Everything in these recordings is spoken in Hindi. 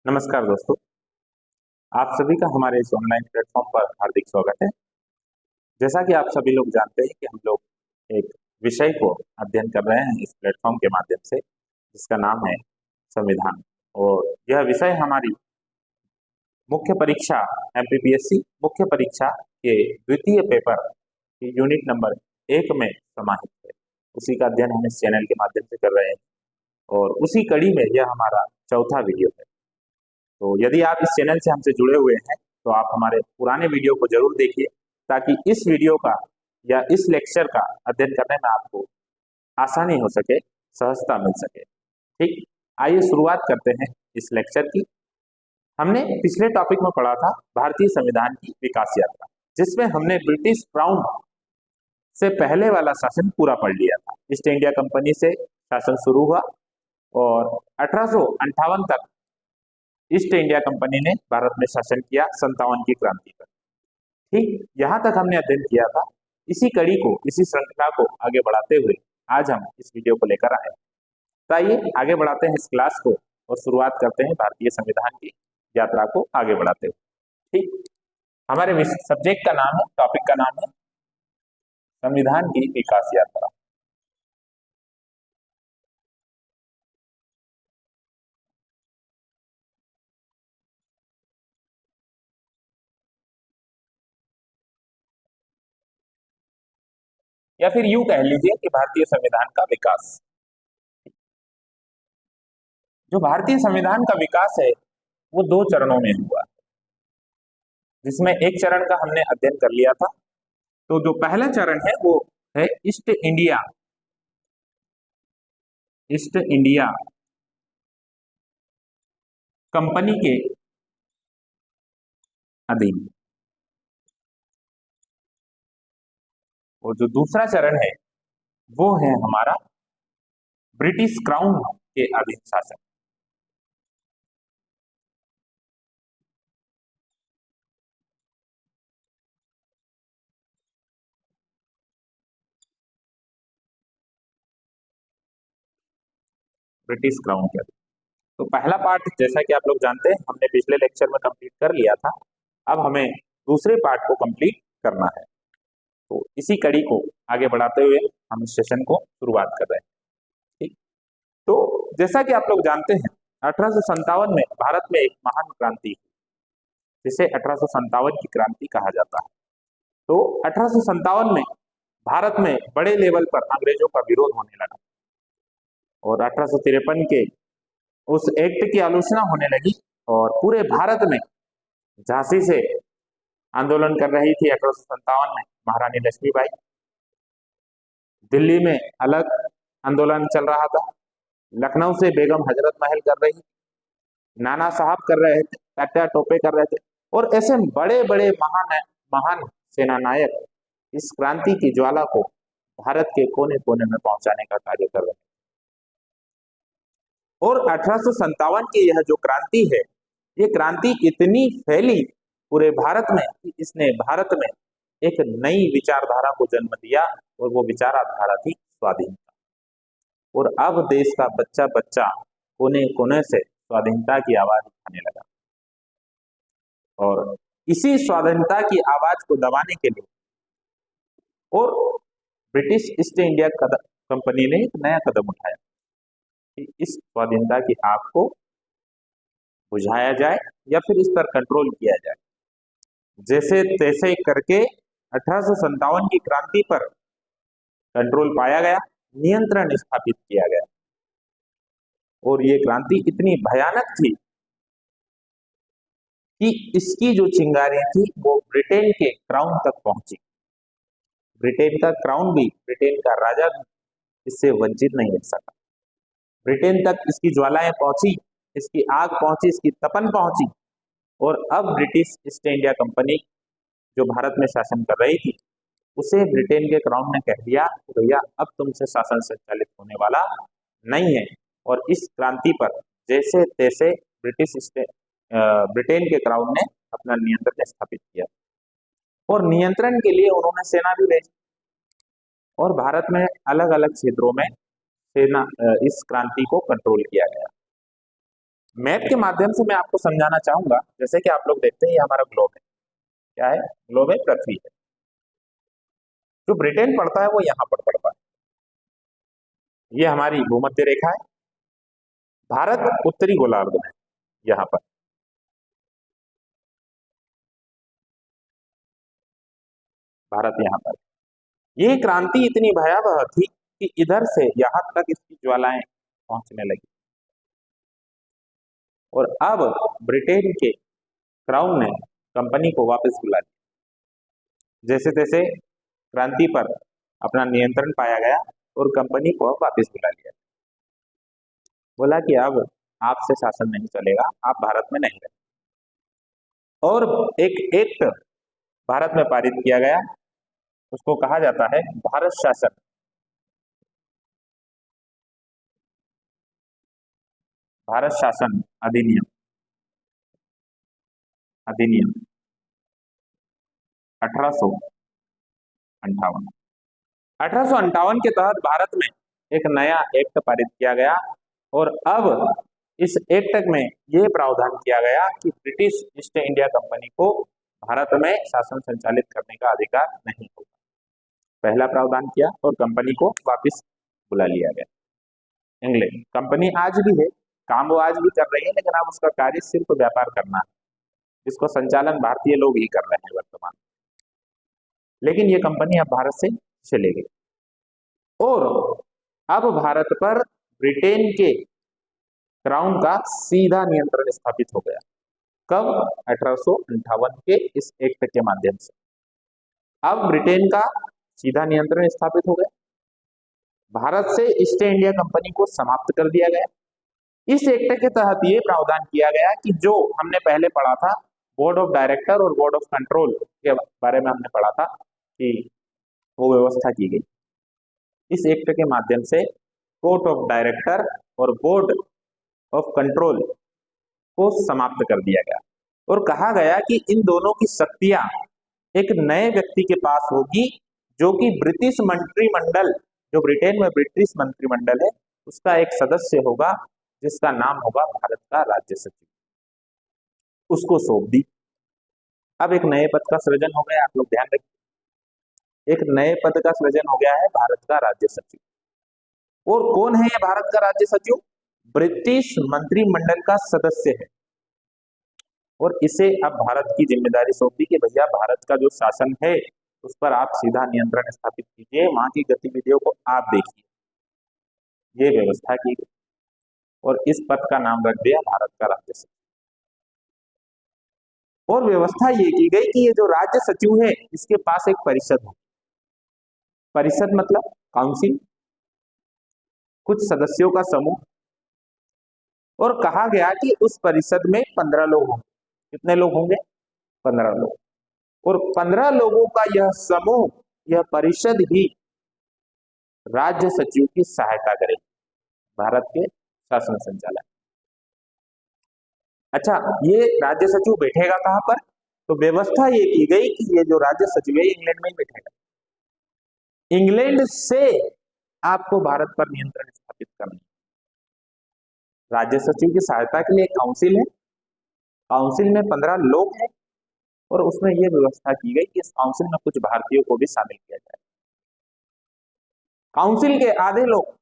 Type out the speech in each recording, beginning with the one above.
नमस्कार दोस्तों, आप सभी का हमारे इस ऑनलाइन प्लेटफॉर्म पर हार्दिक स्वागत है। जैसा कि आप सभी लोग जानते हैं कि हम लोग एक विषय को अध्ययन कर रहे हैं इस प्लेटफॉर्म के माध्यम से, जिसका नाम है संविधान। और यह विषय हमारी मुख्य परीक्षा एमपीपीएससी मुख्य परीक्षा के द्वितीय पेपर की यूनिट नंबर 1 में समाहित है। उसी का अध्ययन हम इस चैनल के माध्यम से कर रहे हैं और उसी कड़ी में यह हमारा चौथा वीडियो है। तो यदि आप इस चैनल से हमसे जुड़े हुए हैं तो आप हमारे पुराने वीडियो को जरूर देखिए, ताकि इस वीडियो का या इस लेक्चर का अध्ययन करने में आपको आसानी हो सके, सहजता मिल सके। ठीक, आइए शुरुआत करते हैं इस लेक्चर की। हमने पिछले टॉपिक में पढ़ा था भारतीय संविधान की विकास यात्रा, जिसमें हमने ब्रिटिश क्राउन से पहले वाला शासन पूरा पढ़ लिया था। ईस्ट इंडिया कंपनी से शासन शुरू हुआ और 1858 तक ईस्ट इंडिया कंपनी ने भारत में शासन किया, 57 की क्रांति तक। ठीक, यहां तक हमने अध्ययन किया था। इसी कड़ी को, इसी श्रृंखला को आगे बढ़ाते हुए आज हम इस वीडियो को लेकर आए। तो आइए आगे बढ़ाते हैं इस क्लास को और शुरुआत करते हैं भारतीय संविधान की यात्रा को आगे बढ़ाते हुए। ठीक, हमारे सब्जेक्ट का नाम है, टॉपिक का नाम है संविधान की विकास यात्रा। या फिर यूं कह लीजिए कि भारतीय संविधान का विकास। जो भारतीय संविधान का विकास है वो 2 चरणों में हुआ, जिसमें एक चरण का हमने अध्ययन कर लिया था। तो जो पहला चरण है वो है ईस्ट इंडिया कंपनी के अधीन। और जो दूसरा चरण है वो है हमारा ब्रिटिश क्राउन के अधीन शासन। ब्रिटिश क्राउन के अधीन। तो पहला पार्ट, जैसा कि आप लोग जानते हैं, हमने पिछले लेक्चर में कंप्लीट कर लिया था। अब हमें दूसरे पार्ट को कंप्लीट करना है। तो इसी कड़ी को आगे बढ़ाते हुए हम इस सेशन को शुरुआत कर रहे हैं। ठीक, तो जैसा कि आप लोग जानते हैं, 1857 में भारत में एक महान क्रांति, जिसे 1857 की क्रांति कहा जाता है। तो 1857 में भारत में बड़े लेवल पर अंग्रेजों का विरोध होने लगा और 1853 के उस एक्ट की आलोचना होने लगी और पूरे भारत में झांसी से आंदोलन कर रही थी 1857 में महारानी लक्ष्मीबाई। दिल्ली में अलग आंदोलन चल रहा था, लखनऊ से बेगम हजरत महल कर रही, नाना साहब कर रहे थे, तात्या टोपे कर रहे थे, और ऐसे बड़े बड़े महान महान सेना नायक इस क्रांति की ज्वाला को भारत के कोने कोने में पहुंचाने का कार्य कर रहे थे। और 1857 की यह जो क्रांति है, ये क्रांति इतनी फैली पूरे भारत में कि इसने भारत में एक नई विचारधारा को जन्म दिया, और वो विचारधारा थी स्वाधीनता। और अब देश का बच्चा बच्चा कोने कोने से स्वाधीनता की आवाज उठाने लगा। और इसी स्वाधीनता की आवाज को दबाने के लिए और ब्रिटिश ईस्ट इंडिया कंपनी ने एक नया कदम उठाया कि इस स्वाधीनता की आग को बुझाया जाए या फिर इस पर कंट्रोल किया जाए। जैसे तैसे करके 1857 की क्रांति पर कंट्रोल पाया गया, नियंत्रण स्थापित किया गया। और ये क्रांति इतनी भयानक थी कि इसकी जो चिंगारी थी वो ब्रिटेन के क्राउन तक पहुंची। ब्रिटेन का क्राउन भी, ब्रिटेन का राजा भी इससे वंचित नहीं रह सका। ब्रिटेन तक इसकी ज्वालाएं पहुंची, इसकी आग पहुंची, इसकी तपन पहुंची। और अब ब्रिटिश ईस्ट इंडिया कंपनी जो भारत में शासन कर रही थी, उसे ब्रिटेन के क्राउन ने कह दिया कि भैया अब तुमसे शासन संचालित होने वाला नहीं है। और इस क्रांति पर जैसे तैसे ब्रिटेन के क्राउन ने अपना नियंत्रण स्थापित किया। और नियंत्रण के लिए उन्होंने सेना भी भेजी और भारत में अलग अलग क्षेत्रों में सेना इस क्रांति को कंट्रोल किया गया। मैप के माध्यम से मैं आपको समझाना चाहूंगा। जैसे कि आप लोग देखते हैं ये हमारा ग्लोब है। क्या है? ग्लोब है, पृथ्वी है। जो ब्रिटेन पड़ता है वो यहाँ पर पड़ता है। ये हमारी भूमध्य रेखा है। भारत उत्तरी गोलार्ध में यहाँ पर। भारत यहाँ पर। ये क्रांति इतनी भयावह थी कि इधर से यहां तक इसकी ज्वालाएं पहुंचने लगी। और अब ब्रिटेन के क्राउन ने कंपनी को वापस बुला लिया। जैसे तैसे क्रांति पर अपना नियंत्रण पाया गया और कंपनी को अब वापस बुला लिया। बोला कि अब आपसे शासन नहीं चलेगा, आप भारत में नहीं रहे। और एक एक्ट भारत में पारित किया गया, उसको कहा जाता है भारत शासन। भारत शासन अधिनियम। अधिनियम 1858। 1858 के तहत भारत में एक नया एक्ट पारित किया गया। और अब इस एक्ट में यह प्रावधान किया गया कि ब्रिटिश ईस्ट इंडिया कंपनी को भारत में शासन संचालित करने का अधिकार नहीं होगा। पहला प्रावधान किया और कंपनी को वापस बुला लिया गया। इंग्लैंड कंपनी आज भी है, काम वो आज भी कर रही है, लेकिन अब उसका कार्य सिर्फ व्यापार करना है, जिसको संचालन भारतीय लोग ही कर रहे हैं वर्तमान। लेकिन ये कंपनी अब भारत से चली गई और अब भारत पर ब्रिटेन के क्राउन का सीधा नियंत्रण स्थापित हो गया। कब? 1858 के इस एक्ट के माध्यम से अब ब्रिटेन का सीधा नियंत्रण स्थापित हो गया। भारत से ईस्ट इंडिया कंपनी को समाप्त कर दिया गया। इस एक्ट के तहत ये प्रावधान किया गया कि जो हमने पहले पढ़ा था, बोर्ड ऑफ डायरेक्टर और बोर्ड ऑफ कंट्रोल के बारे में हमने पढ़ा था कि वो व्यवस्था की गई। इस एक्ट के माध्यम से कोर्ट ऑफ डायरेक्टर और बोर्ड ऑफ कंट्रोल को समाप्त कर दिया गया और कहा गया कि इन दोनों की शक्तियां एक नए व्यक्ति के पास होगी, जो कि ब्रिटिश मंत्रिमंडल, जो ब्रिटेन में ब्रिटिश मंत्रिमंडल है, उसका एक सदस्य होगा, जिसका नाम होगा भारत का राज्य सचिव। उसको सौंप दी। अब एक नए पद का सृजन हो गया। आप लोग ध्यान रखिए, एक नए पद का सृजन हो गया है, भारत का राज्य सचिव। और कौन है ये भारत का राज्य सचिव? ब्रिटिश मंत्रिमंडल का सदस्य है। और इसे अब भारत की जिम्मेदारी सौंप दी कि भैया भारत का जो शासन है उस पर आप सीधा नियंत्रण स्थापित कीजिए, वहां की गतिविधियों को आप देखिए। ये व्यवस्था की गई और इस पद का नाम रख दिया भारत का राज्य सचिव। और व्यवस्था ये की गई कि ये जो राज्य सचिव है इसके पास एक परिषद हो। परिषद मतलब काउंसिल, कुछ सदस्यों का समूह। और कहा गया कि उस परिषद में 15 लोग होंगे। कितने लोग होंगे? 15 लोग। और 15 लोगों का यह समूह, यह परिषद ही राज्य सचिव की सहायता करेगी भारत के शासन संचालन। अच्छा, ये राज्य सचिव बैठेगा कहां पर? तो व्यवस्था ये की गई कि ये जो राज्य सचिव है इंग्लैंड में ही बैठेगा। इंग्लैंड से आपको भारत पर नियंत्रण स्थापित करना। राज्य सचिव की सहायता के लिए एक काउंसिल है, काउंसिल में 15 लोग हैं और उसमें यह व्यवस्था की गई कि इस काउंसिल में कुछ भारतीयों को भी शामिल किया जाए। काउंसिल के आधे लोग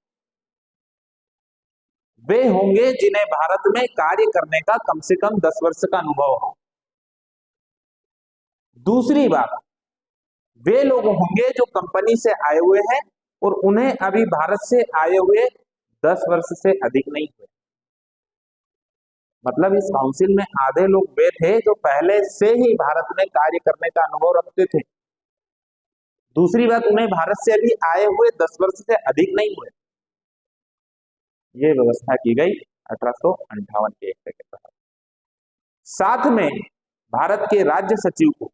वे होंगे जिन्हें भारत में कार्य करने का कम से कम 10 वर्ष का अनुभव हो। दूसरी बात, वे लोग होंगे जो कंपनी से आए हुए हैं और उन्हें अभी भारत से आए हुए 10 वर्ष से अधिक नहीं हुए। मतलब इस काउंसिल में आधे लोग वे थे जो पहले से ही भारत में कार्य करने का अनुभव रखते थे। दूसरी बात, उन्हें भारत से अभी आए हुए 10 वर्ष से अधिक नहीं हुए। यह व्यवस्था की गई 1858 के एक्ट के तहत। साथ में भारत के राज्य सचिव को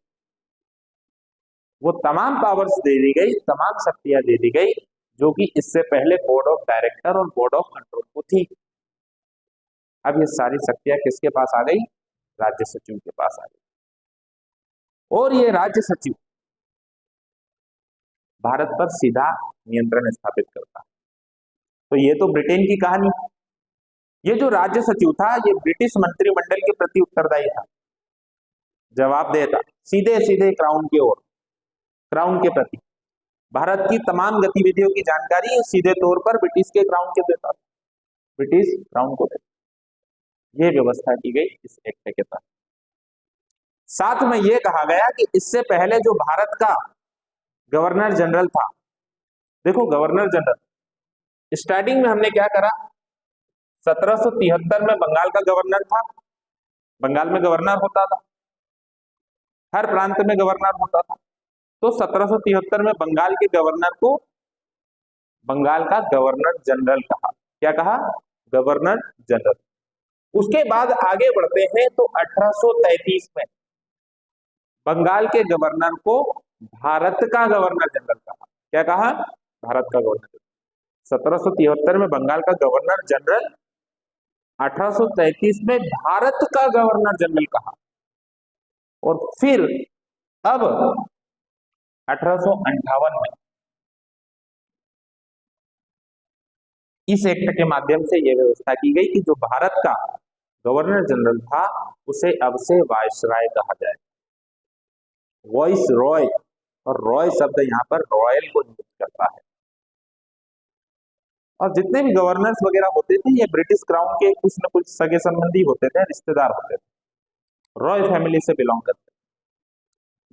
वो तमाम पावर्स दे दी गई, तमाम शक्तियां दे दी गई, जो कि इससे पहले बोर्ड ऑफ डायरेक्टर और बोर्ड ऑफ कंट्रोल को थी। अब ये सारी शक्तियां किसके पास आ गई? राज्य सचिव के पास आ गई। और ये राज्य सचिव भारत पर सीधा नियंत्रण स्थापित करता है। तो ये तो ब्रिटेन की कहानी। ये जो राज्य सचिव था ये ब्रिटिश मंत्रिमंडल के प्रति उत्तरदायी था, जवाबदेह था, सीधे सीधे क्राउन की ओर, क्राउन के प्रति। भारत की तमाम गतिविधियों की जानकारी सीधे तौर पर ब्रिटिश के क्राउन के देता था, ब्रिटिश क्राउन को देता। ये व्यवस्था की गई इस एक्ट के तहत। साथ में यह कहा गया कि इससे पहले जो भारत का गवर्नर जनरल था, देखो गवर्नर जनरल, स्टार्टिंग में हमने क्या करा, 1773 में बंगाल का गवर्नर था, बंगाल में गवर्नर होता था, हर प्रांत में गवर्नर होता था। तो 1773 में बंगाल के गवर्नर को बंगाल का गवर्नर जनरल कहा। क्या कहा? Governor general. उसके बाद आगे बढ़ते हैं तो 1833 में बंगाल के गवर्नर को भारत का गवर्नर जनरल कहा। क्या कहा? भारत का गवर्नर जनरल। 1773 में बंगाल का गवर्नर जनरल, 1833 में भारत का गवर्नर जनरल कहा। और फिर अब 1858 में इस एक्ट के माध्यम से यह व्यवस्था की गई कि जो भारत का गवर्नर जनरल था उसे अब से वायसराय कहा जाए। वॉइस रॉय, और रॉय शब्द यहाँ पर रॉयल को इंगित करता है। और जितने भी गवर्नर्स वगैरह होते थे ये ब्रिटिश क्राउन के कुछ न कुछ सगे संबंधी होते थे, रिश्तेदार होते थे, रॉयल फैमिली से बिलोंग करते थे।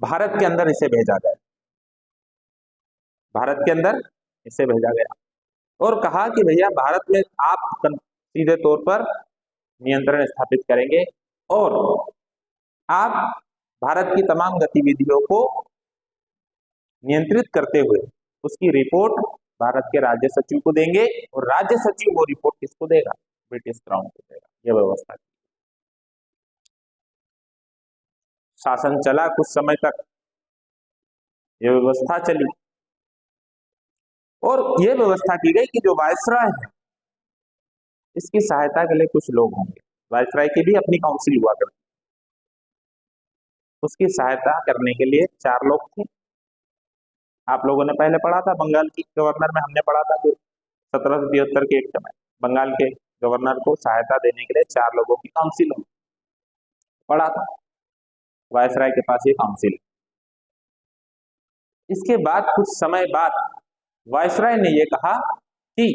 भारत के अंदर इसे भेजा गया, भारत के अंदर इसे भेजा गया और कहा कि भैया भारत में आप सीधे तौर पर नियंत्रण स्थापित करेंगे और आप भारत की तमाम गतिविधियों को नियंत्रित करते हुए उसकी रिपोर्ट भारत के राज्य सचिव को देंगे और राज्य सचिव वो रिपोर्ट किसको देगा? ब्रिटिश क्राउन को देगा। यह व्यवस्था शासन चला कुछ समय तक, यह व्यवस्था चली और यह व्यवस्था की गई कि जो वायसराय है इसकी सहायता के लिए कुछ लोग होंगे। वायसराय की भी अपनी काउंसिल हुआ करती, उसकी सहायता करने के लिए 4 लोग थे। आप लोगों ने पहले पढ़ा था बंगाल की गवर्नर में, हमने पढ़ा था कि 1773 के एक्ट में बंगाल के गवर्नर को सहायता देने के लिए 4 लोगों की काउंसिल हुई, पढ़ा था। वायसराय के पास ये काउंसिल। इसके बाद कुछ समय बाद वायसराय ने यह कहा कि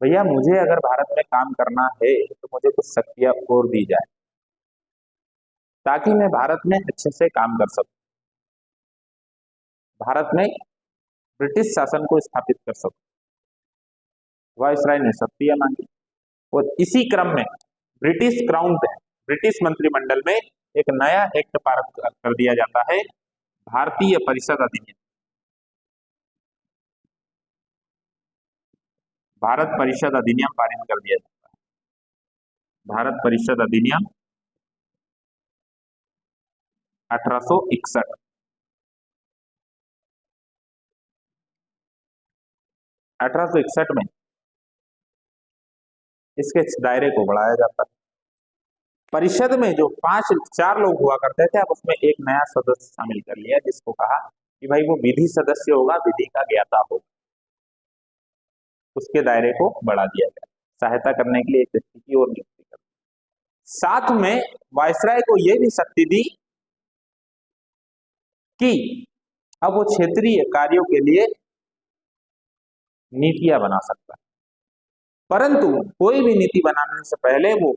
भैया मुझे अगर भारत में काम करना है तो मुझे कुछ शक्तियां और दी जाए ताकि मैं भारत में अच्छे से काम कर सकूं, भारत में ब्रिटिश शासन को स्थापित कर सकूं। वायसराय ने शक्तियां मांगी और इसी क्रम में ब्रिटिश क्राउन में, ब्रिटिश मंत्रिमंडल में एक नया एक्ट पारित कर दिया जाता है, भारतीय परिषद अधिनियम। भारत परिषद अधिनियम पारित कर दिया जाता है। भारत परिषद अधिनियम 1861। 1861 में इसके दायरे को बढ़ाया जाता है। परिषद में जो 4 लोग हुआ करते थे अब उसमें एक नया सदस्य शामिल कर लिया जिसको कहा कि भाई वो विधि सदस्य होगा, विधि का ज्ञाता होगा। उसके दायरे को बढ़ा दिया गया, सहायता करने के लिए एक व्यक्ति की और नियुक्ति कर। साथ में वायसराय को यह भी शक्ति दी कि अब वो क्षेत्रीय कार्यों के लिए नीतियां बना सकता है, परंतु कोई भी नीति बनाने से पहले वो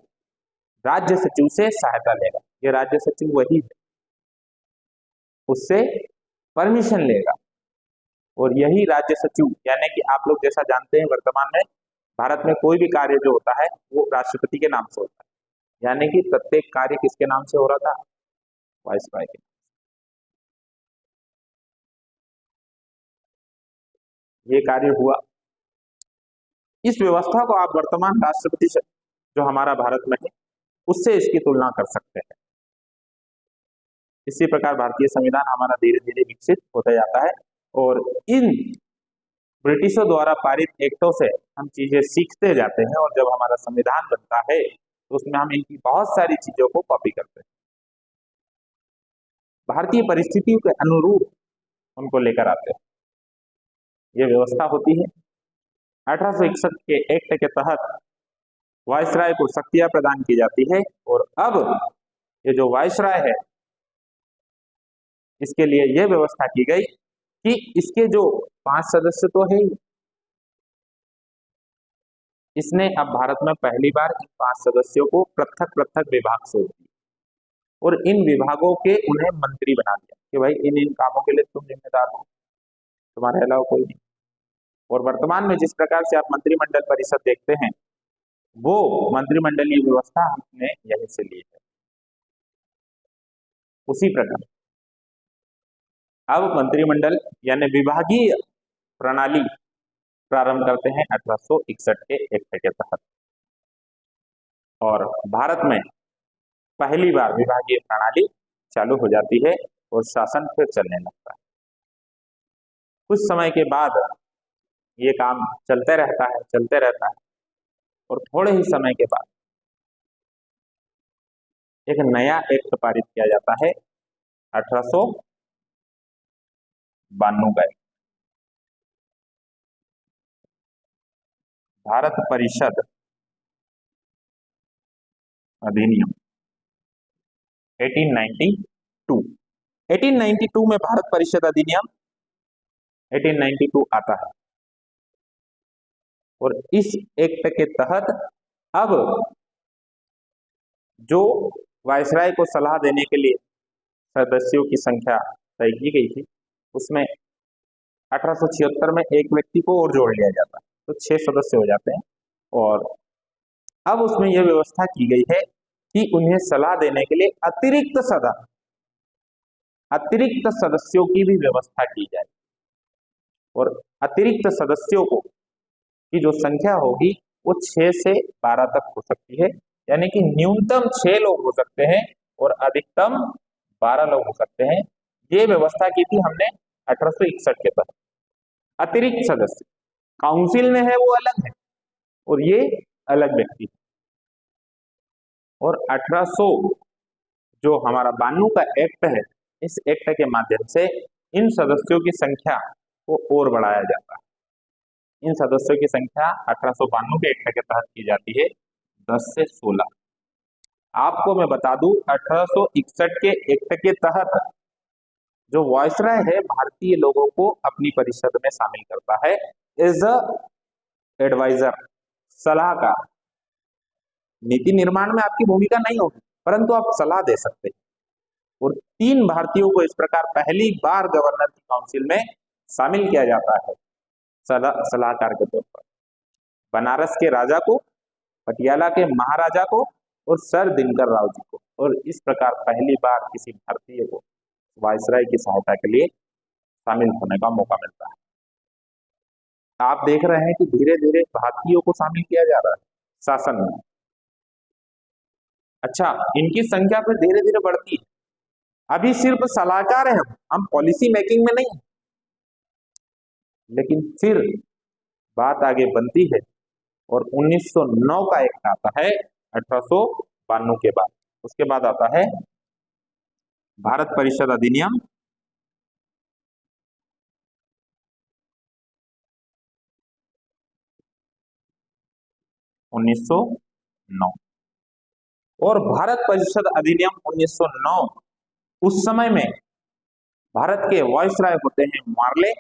राज्य सचिव से सहायता लेगा। ये राज्य सचिव वही है, उससे परमिशन लेगा और यही राज्य सचिव, यानी कि आप लोग जैसा जानते हैं वर्तमान में भारत में कोई भी कार्य जो होता है वो राष्ट्रपति के नाम से होता है, यानी कि प्रत्येक कार्य किसके नाम से हो रहा था? वायसराय के। ये कार्य हुआ। इस व्यवस्था को आप वर्तमान राष्ट्रपति से जो हमारा भारत में है उससे इसकी तुलना कर सकते हैं। इसी प्रकार भारतीय संविधान हमारा धीरे धीरे विकसित होता जाता है और इन ब्रिटिशों द्वारा पारित एक्टों से हम चीजें सीखते जाते हैं और जब हमारा संविधान बनता है तो उसमें हम इनकी बहुत सारी चीजों को कॉपी करते हैं, भारतीय परिस्थितियों के अनुरूप उनको लेकर आते हैं। यह व्यवस्था होती है। 1861 के एक्ट के तहत वायसराय को शक्तियां प्रदान की जाती है। और अब ये जो वायसराय है, इसके लिए यह व्यवस्था की गई कि इसके जो 5 सदस्य तो है ही, इसने अब भारत में पहली बार इन 5 सदस्यों को पृथक पृथक विभाग से होती और इन विभागों के उन्हें मंत्री बना दिया कि भाई इन इन कामों के लिए तुम जिम्मेदार हो, तुम्हारे अलावा कोई नहीं। और वर्तमान में जिस प्रकार से आप मंत्रिमंडल परिषद देखते हैं, वो मंत्रिमंडलीय व्यवस्था हमने यहीं से ली है। उसी प्रकार अब मंत्रिमंडल यानी विभागीय प्रणाली प्रारंभ करते हैं 1861 के एक्ट के तहत। और भारत में पहली बार विभागीय प्रणाली चालू हो जाती है और शासन फिर चलने लगता है। कुछ समय के बाद ये काम चलते रहता है, चलते रहता है, और थोड़े ही समय के बाद एक नया एक्ट पारित किया जाता है 1892 का भारत परिषद अधिनियम 1892। 1892 में भारत परिषद अधिनियम 1892 आता है। और इस एक्ट के तहत अब जो वायसराय को सलाह देने के लिए सदस्यों की संख्या तय की गई थी, उसमें 1876 में एक व्यक्ति को और जोड़ लिया जाता है, तो 6 सदस्य हो जाते हैं। और अब उसमें यह व्यवस्था की गई है कि उन्हें सलाह देने के लिए अतिरिक्त सदस्यों की भी व्यवस्था की जाए। और अतिरिक्त सदस्यों को की जो संख्या होगी वो 6 से 12 तक हो सकती है, यानी कि न्यूनतम 6 लोग हो सकते हैं और अधिकतम 12 लोग हो सकते हैं। ये व्यवस्था की थी हमने 1861 के तहत। अतिरिक्त सदस्य काउंसिल में है वो अलग है और ये अलग व्यक्ति है। और 1800 जो हमारा 92 का एक्ट है, इस एक्ट के माध्यम से इन सदस्यों की संख्या को और बढ़ाया जाता है। इन सदस्यों की संख्या 1892 के एक्ट के तहत की जाती है 10 से 16। आपको मैं बता दूं 1861 के एक्ट के तहत जो वायसराय है भारतीय लोगों को अपनी परिषद में शामिल करता है एज अ एडवाइजर, सलाहकार। नीति निर्माण में आपकी भूमिका नहीं होगी, परंतु आप सलाह दे सकते हैं। और 3 भारतीयों को इस प्रकार पहली बार गवर्नर की काउंसिल में शामिल किया जाता है सलाहकार के तौर पर। बनारस के राजा को, पटियाला के महाराजा को और सर दिनकर राव जी को। और इस प्रकार पहली बार किसी भारतीय को वायसराय की सहायता के लिए शामिल होने का मौका मिलता है। आप देख रहे हैं कि धीरे धीरे भारतीयों को शामिल किया जा रहा है शासन में। अच्छा, इनकी संख्या फिर धीरे धीरे बढ़ती है। अभी सिर्फ सलाहकार हैं हम पॉलिसी मेकिंग में नहीं है। लेकिन फिर बात आगे बनती है और 1909 का एक्ट आता है 1892 के बाद। उसके बाद आता है भारत परिषद अधिनियम 1909। और भारत परिषद अधिनियम 1909 उस समय में भारत के वायसराय होते हैं मार्ले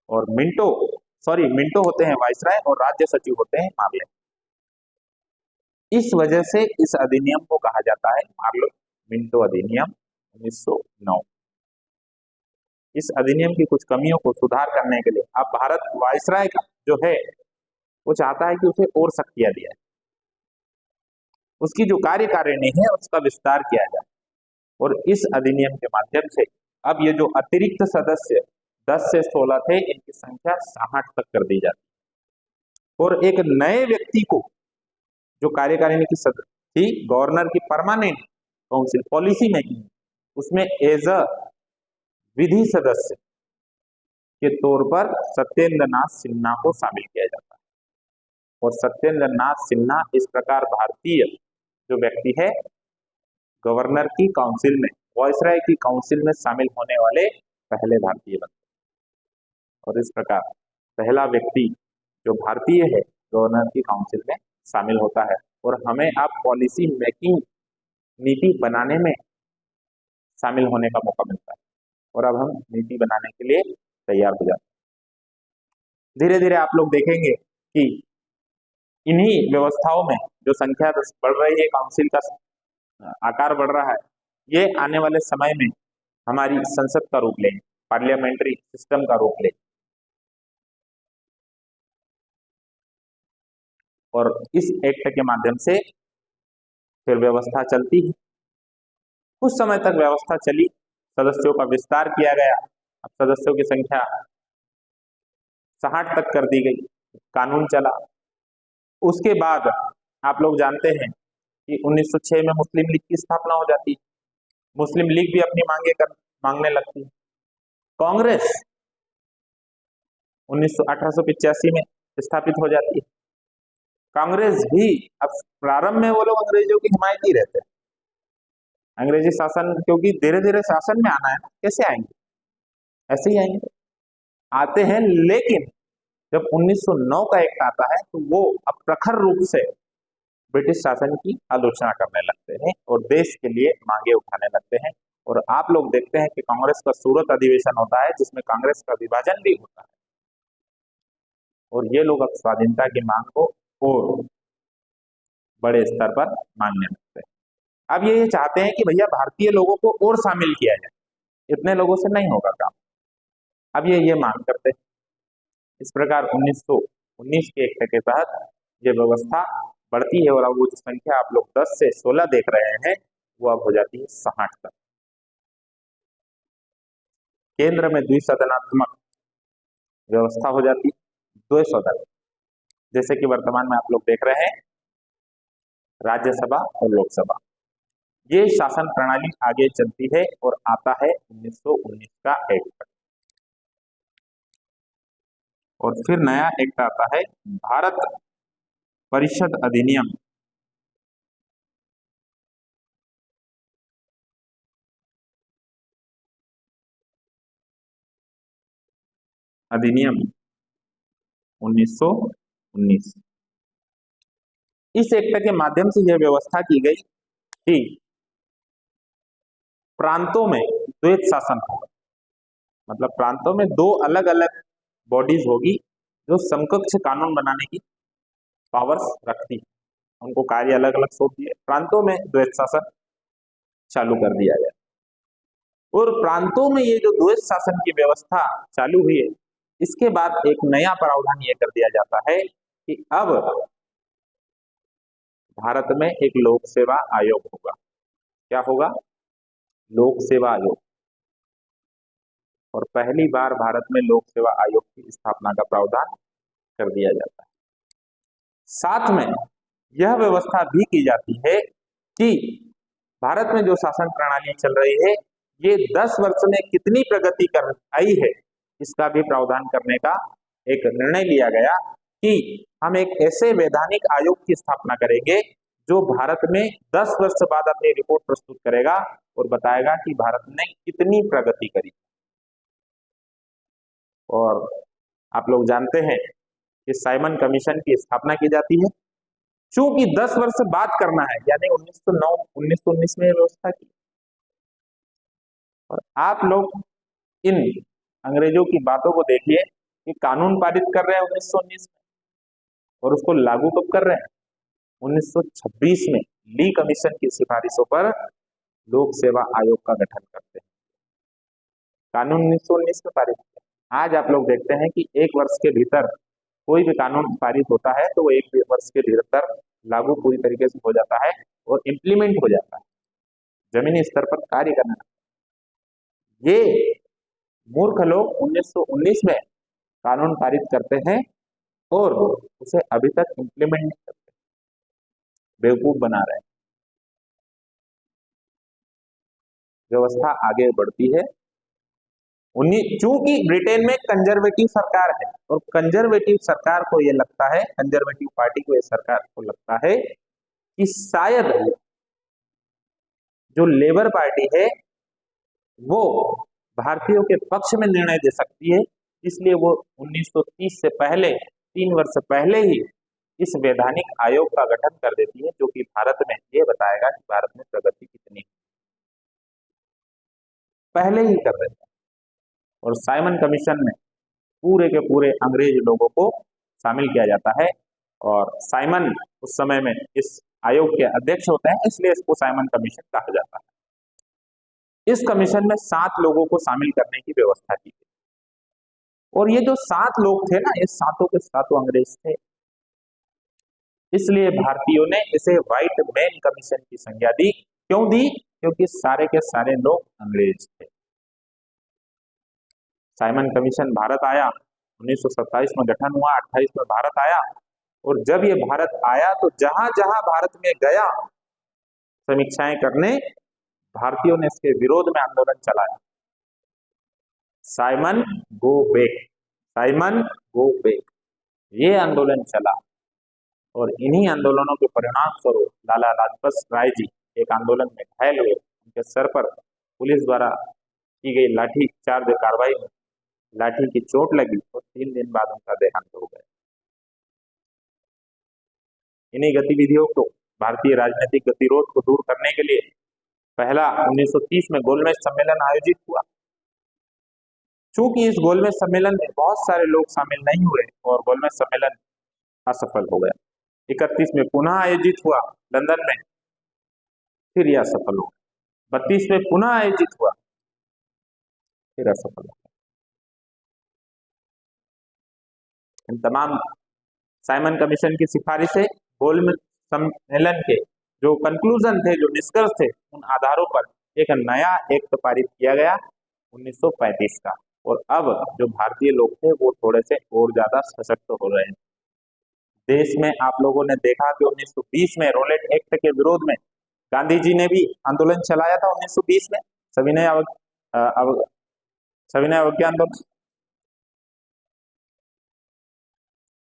और मिंटो होते हैं वायसराय और राज्य सचिव होते हैं मार्ले। इस वजह से इस अधिनियम को कहा जाता है मार्ले मिंटो अधिनियम 1909। इस अधिनियम की कुछ कमियों को सुधार करने के लिए अब भारत वायसराय का जो है वो चाहता है कि उसे और शक्तियां दिया जाए, उसकी जो कार्यकारिणी है उसका विस्तार किया जाए। और इस अधिनियम के माध्यम से अब ये जो अतिरिक्त सदस्य 10 से 16 थे, इनकी संख्या 60 तक कर दी जाती है। और एक नए व्यक्ति को जो कार्यकारिणी की सदस्य थी गवर्नर की परमानेंट काउंसिल पॉलिसी मेकिंग, उसमें एज अ विधि सदस्य के तौर पर सत्येंद्र नाथ सिन्हा को शामिल किया जाता है। और सत्येंद्र नाथ सिन्हा इस प्रकार भारतीय जो व्यक्ति है गवर्नर की काउंसिल में, वायसराय की काउंसिल में शामिल होने वाले पहले भारतीय बनते। और इस प्रकार पहला व्यक्ति जो भारतीय है गवर्नर की काउंसिल में शामिल होता है और हमें अब पॉलिसी मेकिंग, नीति बनाने में शामिल होने का मौका मिलता है और अब हम नीति बनाने के लिए तैयार हो जाते हैं। धीरे धीरे आप लोग देखेंगे कि इन्हीं व्यवस्थाओं में जो संख्या बढ़ रही है, काउंसिल का आकार बढ़ रहा है, ये आने वाले समय में हमारी संसद का रूप लेंगे, पार्लियामेंट्री सिस्टम का रूप लेंगे और इस एक्ट के माध्यम से फिर व्यवस्था चलती है। कुछ समय तक व्यवस्था चली, सदस्यों का विस्तार किया गया, अब सदस्यों की संख्या 60 तक कर दी गई, कानून चला। उसके बाद आप लोग जानते हैं कि 1906 में मुस्लिम लीग की स्थापना हो जाती है, मुस्लिम लीग भी अपनी मांगने लगती है। कांग्रेस 1885 में स्थापित हो जाती है। कांग्रेस भी अब प्रारंभ में वो लोग अंग्रेजों की हिमायती रहते हैं, अंग्रेजी शासन, क्योंकि धीरे धीरे शासन में आना है ना, कैसे आएंगे, ऐसे ही आएंगे, आते हैं। लेकिन जब 1909 का एक्ट आता है तो वो अब प्रखर रूप से ब्रिटिश शासन की आलोचना करने लगते हैं और देश के लिए मांगे उठाने लगते हैं। और आप लोग देखते हैं कि कांग्रेस का सूरत अधिवेशन होता है जिसमें कांग्रेस का विभाजन भी होता है और ये लोग अब स्वाधीनता की मांग को और बड़े स्तर पर मांगने लगते हैं। अब ये चाहते हैं कि भैया भारतीय लोगों को और शामिल किया जाए, इतने लोगों से नहीं होगा काम। अब ये मांग करते हैं। इस प्रकार 1919 के एक्ट के तहत ये व्यवस्था बढ़ती है और अब वो जो संख्या आप लोग 10 से 16 देख रहे हैं वो अब हो जाती है 60 तक। केंद्र में द्विसदनात्मक व्यवस्था हो जाती है, 2 सदन, जैसे कि वर्तमान में आप लोग देख रहे हैं राज्यसभा और लोकसभा। ये शासन प्रणाली आगे चलती है और आता है 1919 का एक्ट और फिर नया एक्ट आता है भारत परिषद अधिनियम। अधिनियम 1919। इस एक्ट के माध्यम से यह व्यवस्था की गई कि प्रांतों में द्वैत शासन होगा, मतलब प्रांतों में 2 अलग अलग बॉडीज होगी जो समकक्ष कानून बनाने की पावर्स रखती है, उनको कार्य अलग अलग सौंप दिए। प्रांतों में द्वैत शासन चालू कर दिया गया और प्रांतों में ये जो द्वैत शासन की व्यवस्था चालू हुई है, इसके बाद एक नया प्रावधान ये कर दिया जाता है कि अब भारत में एक लोक सेवा आयोग होगा। क्या होगा? लोक सेवा आयोग। और पहली बार भारत में लोक सेवा आयोग की स्थापना का प्रावधान कर दिया जाता है। साथ में यह व्यवस्था भी की जाती है कि भारत में जो शासन प्रणाली चल रही है ये 10 वर्ष में कितनी प्रगति कर आई है, इसका भी प्रावधान करने का एक निर्णय लिया गया कि हम एक ऐसे वैधानिक आयोग की स्थापना करेंगे जो भारत में 10 वर्ष बाद अपनी रिपोर्ट प्रस्तुत करेगा और बताएगा कि भारत ने कितनी प्रगति करी। और आप लोग जानते हैं कि साइमन कमीशन की स्थापना की जाती है, चूंकि 10 वर्ष बाद करना है, यानी 1919 में व्यवस्था की। और आप लोग इन अंग्रेजों की बातों को देखिए कि कानून पारित कर रहे हैं 1919 में और उसको लागू कब कर रहे हैं? 1926 में ली कमीशन की सिफारिशों पर लोक सेवा आयोग का गठन करते हैं। कानून 1919 में पारित किया। आज आप लोग देखते हैं कि 1 वर्ष के भीतर कोई भी कानून पारित होता है तो वो 1 वर्ष के भीतर लागू पूरी तरीके से हो जाता है और इम्प्लीमेंट हो जाता है, जमीनी स्तर पर कार्य करना। ये मूर्ख लोग 1919 में कानून पारित करते हैं और उसे अभी तक इम्प्लीमेंट नहीं करते, बेवकूफ बना रहे हैं। व्यवस्था आगे बढ़ती है। चूंकि ब्रिटेन में कंजर्वेटिव सरकार है और कंजर्वेटिव सरकार को यह लगता है, कंजर्वेटिव पार्टी को, यह सरकार को लगता है कि शायद जो लेबर पार्टी है वो भारतीयों के पक्ष में निर्णय दे सकती है, इसलिए वो 1930 से पहले 3 वर्ष पहले ही इस वैधानिक आयोग का गठन कर देती है, जो कि भारत में ये बताएगा कि भारत में प्रगति कितनी पहले ही कर देता है। और साइमन कमीशन में पूरे के पूरे अंग्रेज लोगों को शामिल किया जाता है, और साइमन उस समय में इस आयोग के अध्यक्ष होते हैं, इसलिए इसको साइमन कमीशन कहा जाता है। इस कमीशन में 7 लोगों को शामिल करने की व्यवस्था की गई, और ये जो 7 लोग थे ना, ये सातों के सातों अंग्रेज थे, इसलिए भारतीयों ने इसे व्हाइट मैन कमीशन की संज्ञा दी। क्यों दी? क्योंकि सारे के सारे लोग अंग्रेज थे। साइमन कमीशन भारत आया, 1927 में गठन हुआ, 28 में भारत आया, और जब ये भारत आया तो जहां जहां भारत में गया समीक्षाएं करने, भारतीयों ने इसके विरोध में आंदोलन चलाया। Simon go back, Simon go back, ये आंदोलन चला, और इन्हीं आंदोलनों के परिणाम स्वरूप लाला लाजपत राय जी एक आंदोलन में घायल हुए। उनके सर पर पुलिस द्वारा की गई लाठी चार्ज कार्रवाई में लाठी की चोट लगी, और 3 दिन बाद उनका देहांत हो गया। इन्हीं गतिविधियों को, भारतीय राजनीतिक गतिरोध को दूर करने के लिए पहला 1930 में गोलमेज सम्मेलन आयोजित हुआ। चूंकि इस गोलमेज सम्मेलन में बहुत सारे लोग शामिल नहीं हुए और गोलमेज सम्मेलन असफल हो गया। 31 में पुनः आयोजित हुआ लंदन में, फिर यह असफल हो गया। 32 में पुनः आयोजित हुआ, फिर असफल हो गया। इन तमाम साइमन कमीशन की सिफारिशें, गोलमेज सम्मेलन के जो कंक्लूजन थे, जो निष्कर्ष थे, उन आधारों पर एक नया एक्ट पारित किया गया 1935 का। और अब जो भारतीय लोग थे वो थोड़े से और ज्यादा सशक्त हो रहे हैं। देश में आप लोगों ने देखा कि 1920 में रोलेट एक्ट के विरोध में गांधी जी ने भी आंदोलन चलाया था। 1920 में सविनय अवज्ञा आंदोलन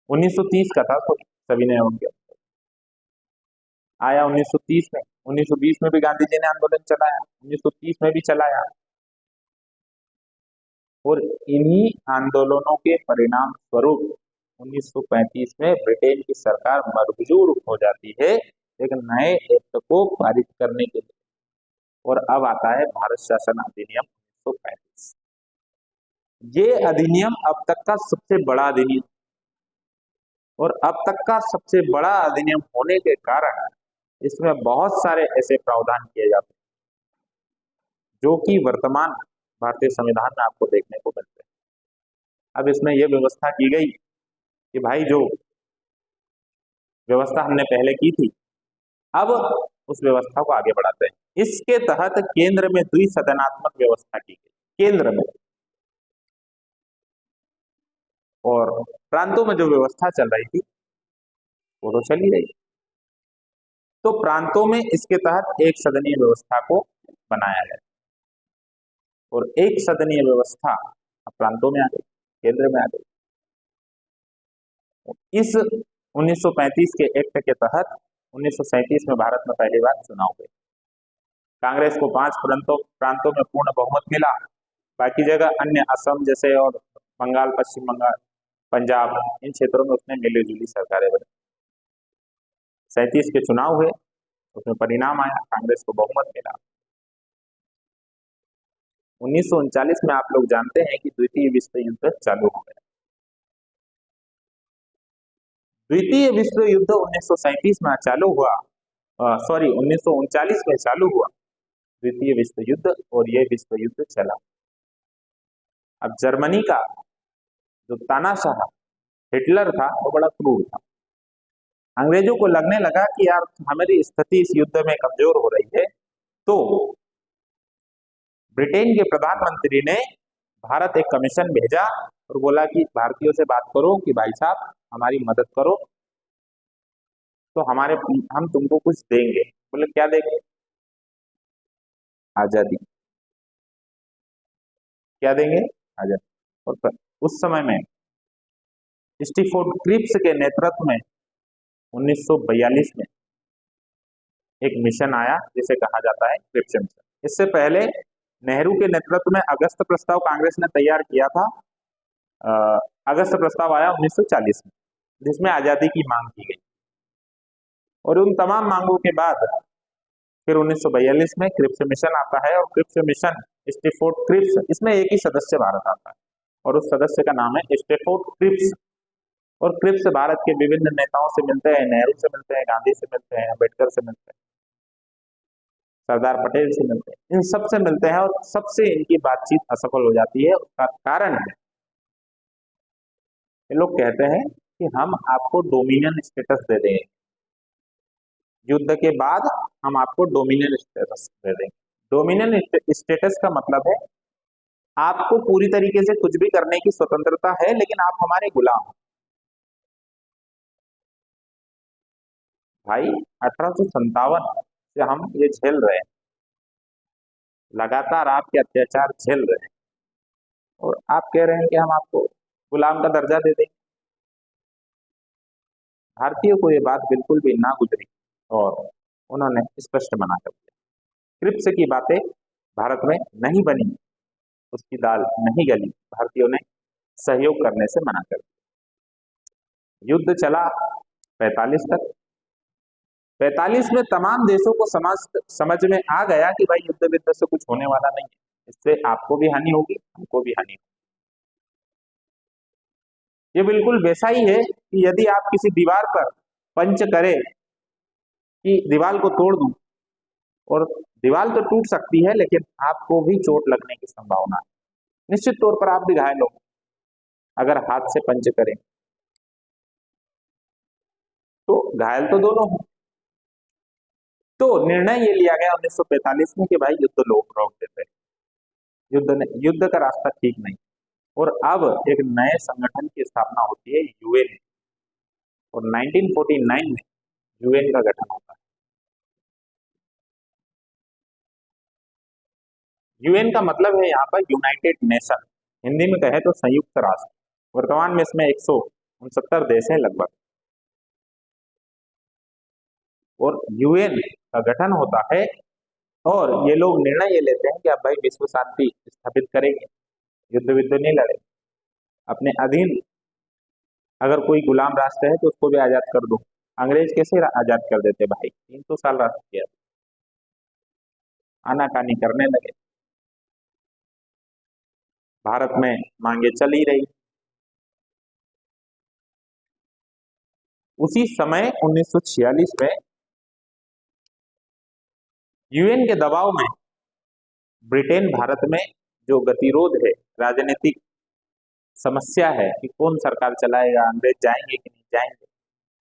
1930 का था, तो सविनय अवज्ञा आया 1930 में। 1920 में भी गांधी जी ने आंदोलन चलाया, 1930 में भी चलाया, और इन्हीं आंदोलनों के परिणाम स्वरूप 1935 में ब्रिटेन की सरकार मजबूर हो जाती है एक नए एक्ट को पारित करने के लिए, और अब आता है भारत शासन अधिनियम 1935। ये अधिनियम अब तक का सबसे बड़ा अधिनियम, और अब तक का सबसे बड़ा अधिनियम होने के कारण इसमें बहुत सारे ऐसे प्रावधान किए जाते हैं जो कि वर्तमान भारतीय संविधान में आपको देखने को मिलते हैं। अब इसमें यह व्यवस्था की गई कि भाई जो व्यवस्था हमने पहले की थी, अब उस व्यवस्था को आगे बढ़ाते हैं। इसके तहत केंद्र में द्विसदनात्मक व्यवस्था की गई, केंद्र में, और प्रांतों में जो व्यवस्था चल रही थी वो तो चल ही रही। तो प्रांतों में इसके तहत एक सदनीय व्यवस्था को बनाया गया, और एक सदनीय व्यवस्था प्रांतों में आ गई, केंद्र में आ गई। इस 1935 के एक्ट के तहत 1937 में भारत में पहली बार चुनाव हुए। कांग्रेस को 5 प्रांतों में पूर्ण बहुमत मिला, बाकी जगह अन्य असम जैसे और बंगाल, पश्चिम बंगाल, पंजाब, इन क्षेत्रों में उसने मिली जुली सरकारें बनी। 37 के चुनाव हुए, उसमें परिणाम आया, कांग्रेस को बहुमत मिला। 1939 में आप लोग जानते हैं कि द्वितीय विश्व युद्ध चालू हो गया। द्वितीय विश्व युद्ध 1937 में चालू हुआ, 1939 में चालू हुआ द्वितीय विश्व युद्ध, और यह विश्व युद्ध चला। अब जर्मनी का जो तानाशाह हिटलर था वो बड़ा क्रूर था। अंग्रेजों को लगने लगा कि यार हमारी स्थिति इस युद्ध में कमजोर हो रही है, तो ब्रिटेन के प्रधानमंत्री ने भारत एक कमीशन भेजा और बोला कि भारतीयों से बात करो कि भाई साहब हमारी मदद करो, तो हम तुमको कुछ देंगे। बोले क्या देंगे? आजादी। क्या देंगे? आजादी। और उस समय में स्टीफोर्ड क्रिप्स के नेतृत्व में 1942 में एक मिशन आया जिसे कहा जाता है क्रिप्स मिशन। इससे पहले नेहरू के नेतृत्व में अगस्त प्रस्ताव कांग्रेस ने तैयार किया था। अगस्त प्रस्ताव आया 1940 में, जिसमें आजादी की मांग की गई। और उन तमाम मांगों के बाद फिर 1942 में क्रिप्स मिशन आता है, और क्रिप्स मिशन स्टेफोर्ड क्रिप्स, इसमें एक ही सदस्य भारत आता है और उस सदस्य का नाम है स्टेफोर्ड क्रिप्स। और क्रिप्स भारत के विभिन्न नेताओं से मिलते हैं, नेहरू से मिलते हैं, गांधी से मिलते हैं, अम्बेडकर से मिलते हैं, सरदार पटेल से मिलते हैं, इन सब से मिलते हैं और सबसे इनकी बातचीत असफल हो जाती है। उसका कारण है, ये लोग कहते हैं कि हम आपको डोमिनियन स्टेटस दे देंगे, युद्ध के बाद हम आपको डोमिनियन स्टेटस दे देंगे। डोमिनियन स्टेटस का मतलब है आपको पूरी तरीके से कुछ भी करने की स्वतंत्रता है, लेकिन आप हमारे गुलाम हैं। भाई 1857 से हम ये झेल रहे हैं, लगातार आपके अत्याचार झेल रहे हैं, और आप कह रहे हैं कि हम आपको गुलाम का दर्जा दे देंगे। भारतीयों को ये बात बिल्कुल भी ना गुजरी और उन्होंने स्पष्ट मना कर दिया। क्रिप्स की बातें भारत में नहीं बनी, उसकी दाल नहीं गली, भारतीयों ने सहयोग करने से मना कर दिया। युद्ध चला 45 तक। 45 में तमाम देशों को समझ में आ गया कि भाई युद्ध विद्ध से कुछ होने वाला नहीं है, इससे आपको भी हानि होगी, हमको भी हानि होगी। ये बिल्कुल वैसा ही है कि यदि आप किसी दीवार पर पंच करें कि दीवार को तोड़ दूं, और दीवार तो टूट सकती है लेकिन आपको भी चोट लगने की संभावना है, निश्चित तौर पर आप भी घायल हो अगर हाथ से पंच करें, तो घायल तो दोनों हो। तो निर्णय ये लिया गया 1945 में कि भाई युद्ध रोक देते हैं, युद्ध का रास्ता ठीक नहीं। और अब एक नए संगठन की स्थापना होती है, यूएन, और 1949 में यूएन का गठन होता है। यूएन का मतलब है यहाँ पर यूनाइटेड नेशन, हिंदी में कहे तो संयुक्त राष्ट्र। वर्तमान में इसमें 169 देश है लगभग, और यूएन का गठन होता है और ये लोग निर्णय ये लेते हैं कि अब भाई विश्व शांति स्थापित करेंगे, युद्ध विद्ध नहीं लड़ेंगे, अपने अधीन अगर कोई गुलाम राष्ट्र है तो उसको भी आजाद कर दो। अंग्रेज कैसे आजाद कर देते भाई, 300 साल राज किया, आनाकानी करने लगे, भारत में मांगे चल ही रही। उसी समय 1946 में यूएन के दबाव में ब्रिटेन भारत में जो गतिरोध है, राजनीतिक समस्या है कि कौन सरकार चलाएगा, अंग्रेज जाएंगे कि नहीं जाएंगे,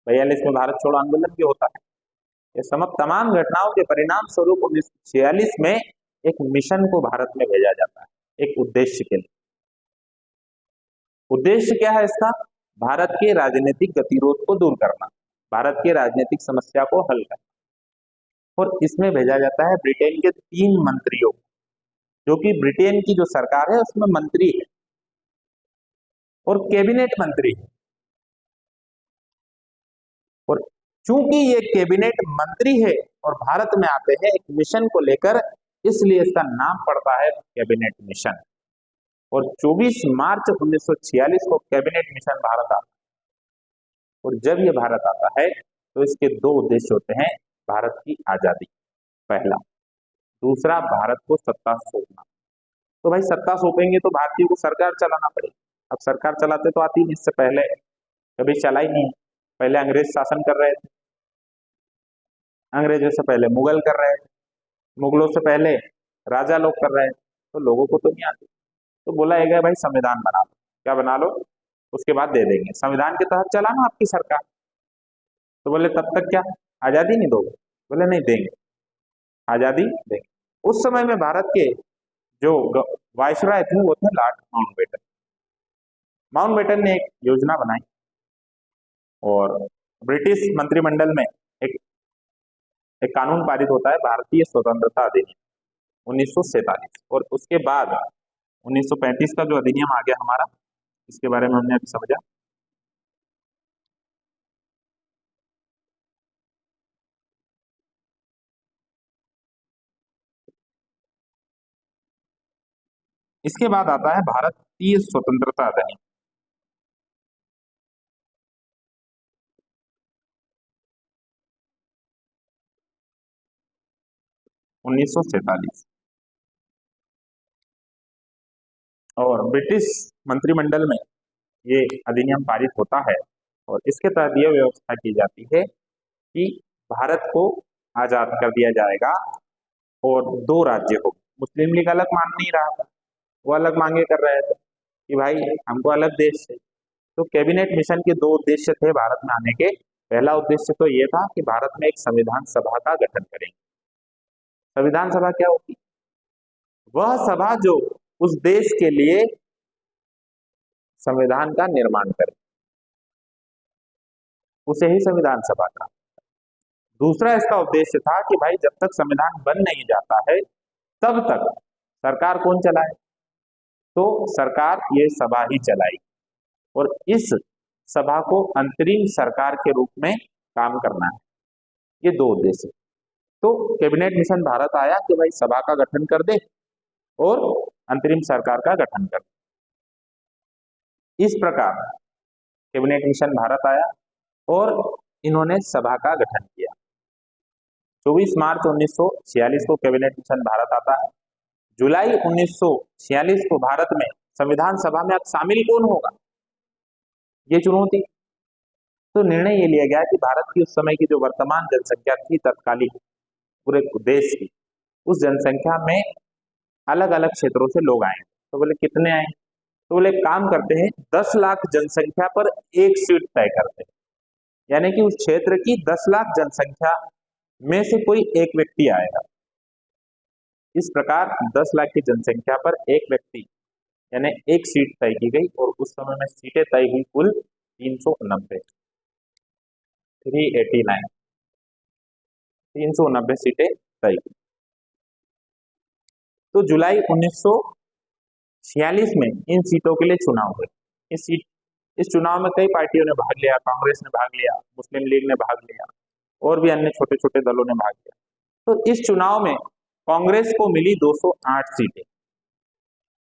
42 में भारत छोड़ो आंदोलन भी होता है। ये तमाम घटनाओं के परिणाम स्वरूप 1946 में एक मिशन को भारत में भेजा जाता है, एक उद्देश्य के लिए। उद्देश्य क्या है इसका? भारत के राजनीतिक गतिरोध को दूर करना, भारत के राजनीतिक समस्या को हल करना। और इसमें भेजा जाता है ब्रिटेन के 3 मंत्रियों, जो कि ब्रिटेन की जो सरकार है उसमें मंत्री है और कैबिनेट मंत्री है। और चूंकि ये कैबिनेट मंत्री है और भारत में आते हैं एक मिशन को लेकर, इसलिए इसका नाम पड़ता है कैबिनेट मिशन। और 24 मार्च 1946 को कैबिनेट मिशन भारत आता है। और जब ये भारत आता है तो इसके 2 उद्देश्य होते हैं, भारत की आजादी पहला, दूसरा भारत को सत्ता सौंपना। तो भाई सत्ता सौंपेंगे तो भारतीयों को सरकार चलाना पड़ेगा। अब सरकार चलाते तो आती नहीं, इससे पहले कभी चला ही नहीं, पहले अंग्रेज शासन कर रहे थे, अंग्रेजों से पहले मुगल कर रहे थे, मुगलों से पहले राजा लोग कर रहे थे, तो लोगों को तो नहीं आती। तो बोला गया भाई संविधान बना लो, क्या बना लो, उसके बाद दे देंगे, संविधान के तहत चलाना आपकी सरकार। तो बोले तब तक क्या आजादी नहीं दोगे? बोले नहीं देंगे, आजादी देंगे। उस समय में भारत के जो वायसराय थे वो थे लॉर्ड माउंटबेटन। माउंटबेटन ने एक योजना बनाई और ब्रिटिश मंत्रिमंडल में एक कानून पारित होता है, भारतीय स्वतंत्रता अधिनियम 1947। और उसके बाद 1935 का जो अधिनियम आ गया हमारा, इसके बारे में हमने अभी समझा। इसके बाद आता है भारतीय स्वतंत्रता अधिनियम। 1947। और ब्रिटिश मंत्रिमंडल में ये अधिनियम पारित होता है और इसके तहत यह व्यवस्था की जाती है कि भारत को आजाद कर दिया जाएगा और दो राज्य हो। मुस्लिम लीग अलग मान नहीं रहा था, वो अलग मांगे कर रहे थे कि भाई हमको अलग देश चाहिए। तो कैबिनेट मिशन के दो उद्देश्य थे भारत में आने के। पहला उद्देश्य तो ये था कि भारत में एक संविधान सभा का गठन करेंगे। संविधान सभा क्या होती? वह सभा जो उस देश के लिए संविधान का निर्माण करे, उसे ही संविधान सभा का। दूसरा इसका उद्देश्य था कि भाई जब तक संविधान बन नहीं जाता है तब तक सरकार कौन चलाए, तो सरकार ये सभा ही चलाई और इस सभा को अंतरिम सरकार के रूप में काम करना है। ये दो उद्देश्य। तो कैबिनेट मिशन भारत आया कि भाई सभा का गठन कर दे और अंतरिम सरकार का गठन कर दे। इस प्रकार कैबिनेट मिशन भारत आया और इन्होंने सभा का गठन किया। 24 मार्च 1946 को कैबिनेट मिशन भारत आता है। जुलाई 1946 को भारत में संविधान सभा में अब शामिल कौन होगा, ये चुनौती। तो निर्णय ये लिया गया कि भारत की उस समय की जो वर्तमान जनसंख्या थी तत्कालीन पूरे देश की, उस जनसंख्या में अलग अलग क्षेत्रों से लोग आए। तो बोले कितने आए? तो बोले काम करते हैं 10 लाख जनसंख्या पर एक सीट तय करते हैं, यानी कि उस क्षेत्र की 10 लाख जनसंख्या में से कोई एक व्यक्ति आएगा। इस प्रकार 10 लाख की जनसंख्या पर एक व्यक्ति यानी एक सीट तय की गई और उस समय में सीटें तय हुई कुल 390, 390 सीटें तय की। तो जुलाई 1946 में इन सीटों के लिए चुनाव हुए। इस चुनाव में कई पार्टियों ने भाग लिया, कांग्रेस ने भाग लिया, मुस्लिम लीग ने भाग लिया और भी अन्य छोटे छोटे दलों ने भाग लिया। तो इस चुनाव में कांग्रेस को मिली 208 सीटें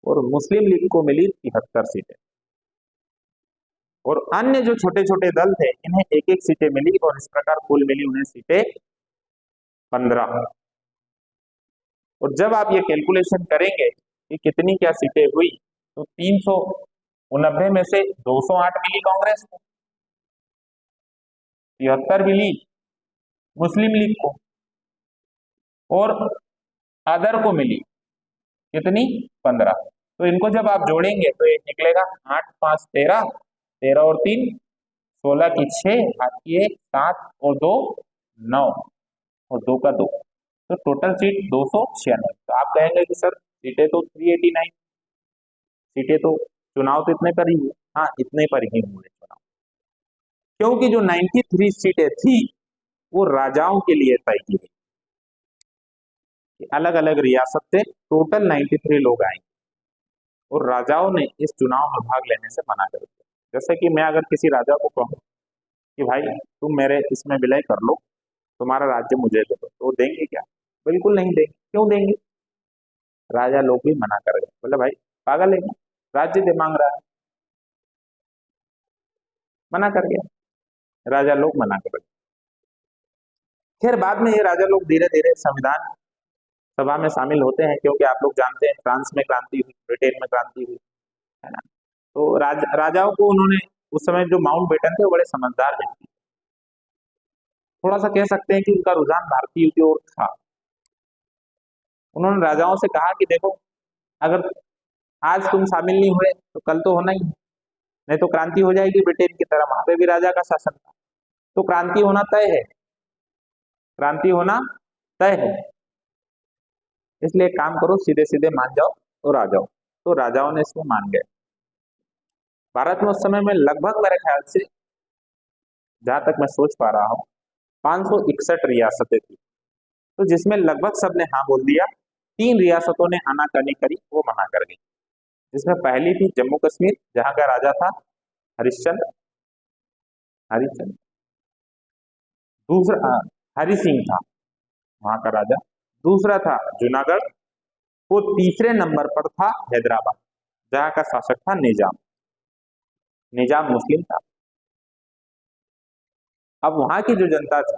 और मुस्लिम लीग को मिली 73 सीटें और अन्य जो छोटे छोटे दल थे इन्हें एक एक सीटें मिली और इस प्रकार कुल मिली उन्हें सीटें 15। और जब आप ये कैलकुलेशन करेंगे कि कितनी क्या सीटें हुई तो 390 में से 208 मिली कांग्रेस को, 73 मिली मुस्लिम लीग को और अदर को मिली कितनी 15। तो इनको जब आप जोड़ेंगे तो ये निकलेगा 8 5 13, 13 और 3 16 की 6, हाथ की 1 7 और 2 9 और 2 का 2, तो टोटल सीट 296। तो आप कहेंगे कि सर सीटें तो 389, सीटें तो चुनाव तो इतने पर ही हुए। हाँ इतने पर ही हुए चुनाव, क्योंकि जो 93 सीटें थी वो राजाओं के लिए तय की गई। अलग अलग रियासत से टोटल 93 लोग आए और राजाओं ने इस चुनाव में भाग लेने से मना कर दिया। जैसे कि मैं अगर किसी राजा को कहूं कि भाई तुम मेरे इसमें विलय कर लो, तुम्हारा राज्य मुझे दे दो, तो वो देंगे क्या? बिल्कुल नहीं देंगे। क्यों देंगे? राजा लोग भी मना कर गए, बोले भाई पागल है, राज्य दे मांग रहा है, मना कर गया, राजा लोग मना कर गए। फिर बाद में ये राजा लोग धीरे धीरे संविधान सभा में शामिल होते हैं, क्योंकि आप लोग जानते हैं फ्रांस में क्रांति हुई, ब्रिटेन में क्रांति हुई, है ना। तो राजाओं को उन्होंने उस समय जो माउंटबेटन थे वो बड़े समझदार व्यक्ति, थोड़ा सा कह सकते हैं कि उनका रुझान भारतीय की ओर था। उन्होंने राजाओं से कहा कि देखो अगर आज तुम शामिल नहीं हुए तो कल तो होना ही, नहीं तो क्रांति हो जाएगी ब्रिटेन की तरह, वहां पे भी राजा का शासन था। तो क्रांति होना तय है, क्रांति होना तय है, इसलिए काम करो सीधे सीधे मान जाओ और आ जाओ। तो राजाओं ने इसमें मान गए। भारत में उस समय में लगभग मेरे ख्याल से, जहां तक मैं सोच पा रहा हूँ, 561 रियासतें थी, तो जिसमें लगभग सबने हाँ बोल दिया। 3 रियासतों ने आनाकानी करी, वो मना कर गई। जिसमें पहली थी जम्मू कश्मीर, जहां का राजा था हरिश्चंद्र, हरिचंद्र, दूसरा हरि सिंह था वहां का राजा, दूसरा था जूनागढ़, वो तीसरे नंबर पर था हैदराबाद, जहां का शासक था निजाम। निजाम मुस्लिम था। अब वहां की जो जनता थी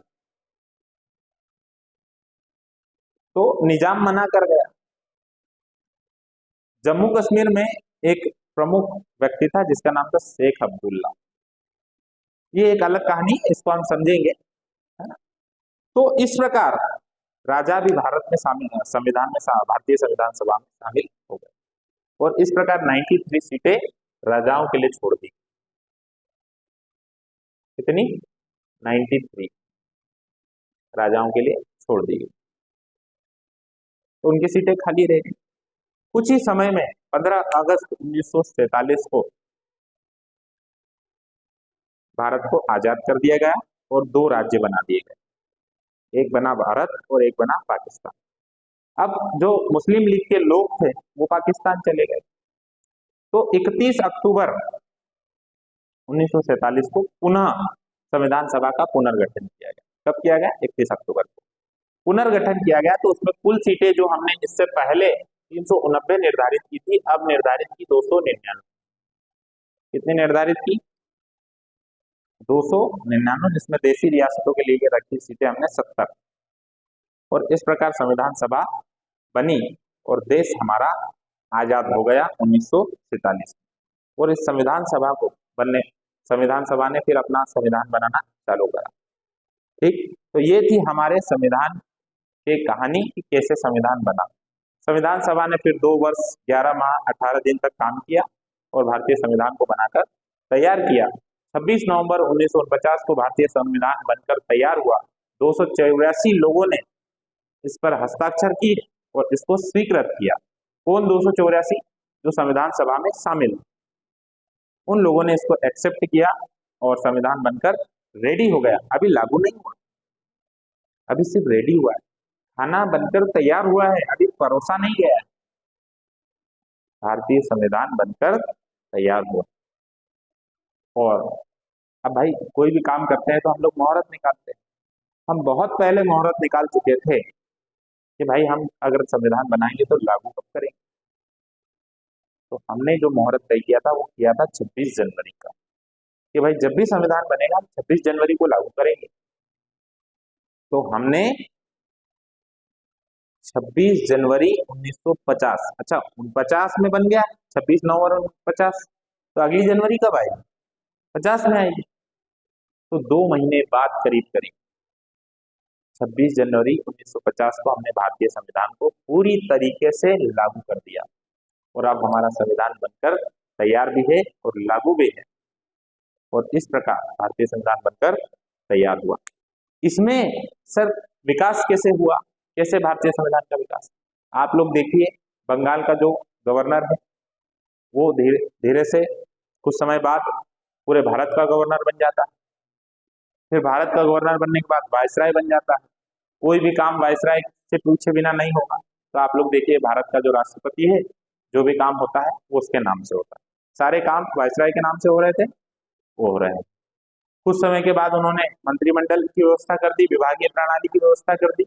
तो निजाम मना कर गया। जम्मू कश्मीर में एक प्रमुख व्यक्ति था जिसका नाम था शेख अब्दुल्ला। ये एक अलग कहानी, इसको हम समझेंगे, है ना। तो इस प्रकार राजा भी भारत में शामिल, संविधान में भारतीय संविधान सभा में शामिल हो गए और इस प्रकार 93 सीटें राजाओं के लिए छोड़ दी। कितनी? 93 राजाओं के लिए छोड़ दी गई, तो उनकी सीटें खाली रह गई। कुछ ही समय में 15 अगस्त 1947 को भारत को आजाद कर दिया गया और दो राज्य बना दिए गए, एक बना भारत और एक बना पाकिस्तान। अब जो मुस्लिम लीग के लोग थे वो पाकिस्तान चले गए, तो 31 अक्टूबर 1947 को पुनः संविधान सभा का पुनर्गठन किया गया। कब किया गया? 31 अक्टूबर को पुनर्गठन किया गया। तो उसमें कुल सीटें जो हमने इससे पहले 389 निर्धारित की थी, अब निर्धारित की 299। कितनी निर्धारित की? 299, जिसमें देशी रियासतों के लिए रखी सीटें हमने 70। और इस प्रकार संविधान सभा बनी और देश हमारा आजाद हो गया 1947 में। और इस संविधान सभा को बनने, संविधान सभा ने फिर अपना संविधान बनाना चालू करा। ठीक, तो ये थी हमारे संविधान की कहानी कि कैसे संविधान बना। संविधान सभा ने फिर 2 वर्ष 11 माह 18 दिन तक काम किया और भारतीय संविधान को बनाकर तैयार किया। 26 नवंबर 1949 को भारतीय संविधान बनकर तैयार हुआ। 284 लोगों ने इस पर हस्ताक्षर किए और इसको स्वीकृत किया। कौन 284? जो संविधान सभा में शामिल, उन लोगों ने इसको एक्सेप्ट किया और संविधान बनकर रेडी हो गया। अभी लागू नहीं हुआ, अभी सिर्फ रेडी हुआ है, खाना बनकर तैयार हुआ है, अभी परोसा नहीं गया है। भारतीय संविधान बनकर तैयार हुआ। और अब भाई कोई भी काम करते हैं तो हम लोग मुहूर्त निकालते हैं। हम बहुत पहले मुहूर्त निकाल चुके थे कि भाई हम अगर संविधान बनाएंगे तो लागू कब करेंगे। तो हमने जो मुहूर्त तय किया था वो किया था 26 जनवरी का, कि भाई जब भी संविधान बनेगा 26 जनवरी को लागू करेंगे। तो हमने 26 जनवरी 1950, अच्छा 49 में बन गया, 26 नवंबर 49, तो अगली जनवरी कब आएगी? 50 में आएगी। तो 2 महीने बाद करीब करीब 26 जनवरी 1950 को हमने भारतीय संविधान को पूरी तरीके से लागू कर दिया और अब हमारा संविधान बनकर तैयार भी है और लागू भी है। और इस प्रकार भारतीय संविधान बनकर तैयार हुआ। इसमें सर विकास कैसे हुआ, कैसे भारतीय संविधान का विकास? आप लोग देखिए, बंगाल का जो गवर्नर है वो धीरे धीरे से कुछ समय बाद पूरे भारत का गवर्नर बन जाता है। फिर भारत का गवर्नर बनने के बाद वायसराय बन जाता है। कोई भी काम वायसराय से पूछे बिना नहीं होगा। तो आप लोग देखिए, भारत का जो राष्ट्रपति है, जो भी काम होता है वो उसके नाम से होता है। सारे काम वायसराय के नाम से हो रहे थे, वो हो रहे हैं। कुछ समय के बाद उन्होंने मंत्रिमंडल की व्यवस्था कर दी, विभागीय प्रणाली की व्यवस्था कर दी।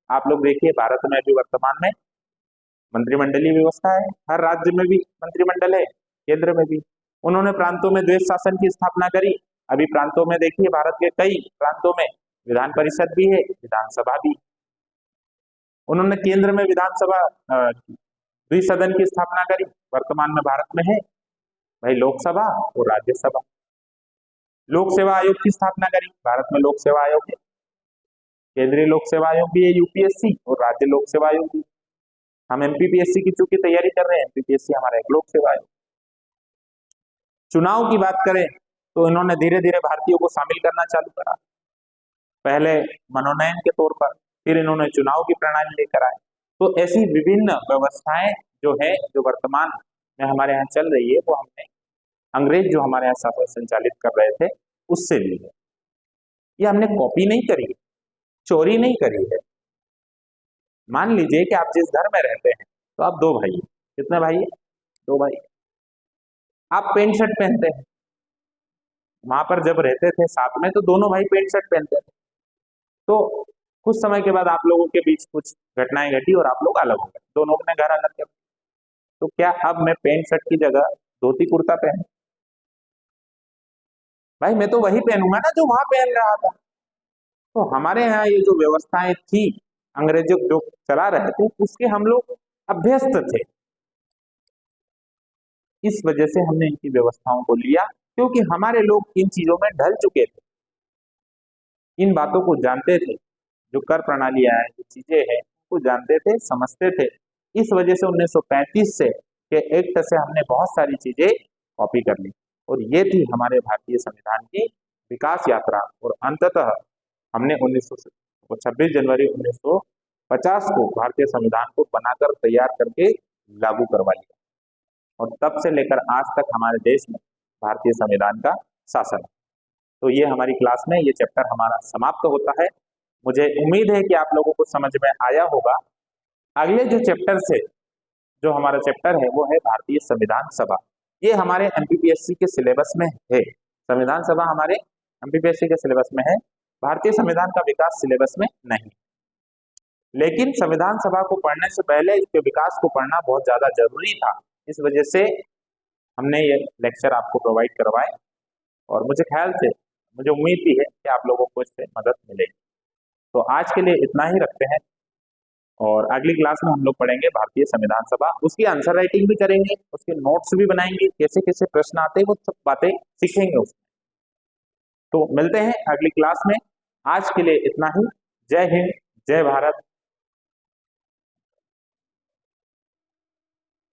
आप लोग देखिए, भारत में अभी वर्तमान में मंत्रिमंडलीय व्यवस्था है, हर राज्य में भी मंत्रिमंडल है, केंद्र में भी। उन्होंने प्रांतों में द्वैध शासन की स्थापना करी। अभी प्रांतों में देखिए, भारत के कई प्रांतों में विधान परिषद भी है, विधानसभा भी। उन्होंने केंद्र में विधानसभा द्विसदन की स्थापना करी। वर्तमान में भारत में है भाई लोकसभा और राज्यसभा। लोक सेवा आयोग की स्थापना करी, भारत में लोक सेवा आयोग है, केंद्रीय लोक सेवा आयोग भी है यूपीएससी, और राज्य लोक सेवा आयोग भी। हम एमपीपीएससी की चूंकि तैयारी कर रहे हैं, एमपीपीएससी हमारा एक लोक सेवा आयोग। चुनाव की बात करें तो इन्होंने धीरे धीरे भारतीयों को शामिल करना चालू करा। पहले मनोनयन के तौर पर, फिर इन्होंने चुनाव की प्रणाली लेकर आए। तो ऐसी विभिन्न व्यवस्थाएं जो है, जो वर्तमान में हमारे यहाँ चल रही है, वो हमने अंग्रेज जो हमारे यहाँ शासन संचालित कर रहे थे उससे ली है। ये हमने कॉपी नहीं करी, चोरी नहीं करी है। मान लीजिए कि आप जिस घर में रहते हैं तो आप 2 भाई हैं। कितने भाई हैं? 2 भाई। आप पेंट शर्ट पहनते हैं, वहां पर जब रहते थे साथ में तो दोनों भाई पेंट शर्ट पहनते थे। तो कुछ समय के बाद आप लोगों के बीच कुछ घटनाएं घटी और आप लोग अलग हो गए, दोनों ने घर अलग कर। तो क्या अब मैं पेंट शर्ट की जगह धोती कुर्ता पहनूं? भाई मैं तो वही पहनूंगा ना जो वहां पहन रहा था। तो हमारे यहाँ ये जो व्यवस्थाएं थी अंग्रेजों जो चला रहे थे उसके हम लोग अभ्यस्त थे। इस वजह से हमने इनकी व्यवस्थाओं को लिया, क्योंकि हमारे लोग इन चीजों में ढल चुके थे, इन बातों को जानते थे, जो कर प्रणालियां हैं, जो चीजें हैं, वो जानते थे, समझते थे। इस वजह से 1935 से के एक्ट से हमने बहुत सारी चीजें कॉपी कर ली, और ये थी हमारे भारतीय संविधान की विकास यात्रा। और अंततः हमने 26 जनवरी 1950 को भारतीय संविधान को बनाकर तैयार करके लागू करवा लिया, और तब से लेकर आज तक हमारे देश में भारतीय संविधान का शासन है। तो ये हमारी क्लास में ये चैप्टर हमारा समाप्त होता है। मुझे उम्मीद है कि आप लोगों को समझ में आया होगा। अगले जो चैप्टर से जो हमारा चैप्टर है वो है भारतीय संविधान सभा। ये हमारे एमपीपीएससी के सिलेबस में है, संविधान सभा हमारे एमपीपीएससी के सिलेबस में है, भारतीय संविधान का विकास सिलेबस में नहीं। लेकिन संविधान सभा को पढ़ने से पहले इसके विकास को पढ़ना बहुत ज्यादा जरूरी था, इस वजह से हमने ये लेक्चर आपको प्रोवाइड करवाए, और मुझे ख्याल से, मुझे उम्मीद भी है कि आप लोगों को इससे मदद मिलेगी। तो आज के लिए इतना ही रखते हैं, और अगली क्लास में हम लोग पढ़ेंगे भारतीय संविधान सभा, उसकी आंसर राइटिंग भी करेंगे, उसके नोट्स भी बनाएंगे, कैसे कैसे प्रश्न आते हैं वो सब बातें सीखेंगे उसमें। तो मिलते हैं अगली क्लास में, आज के लिए इतना ही। जय हिंद, जय भारत,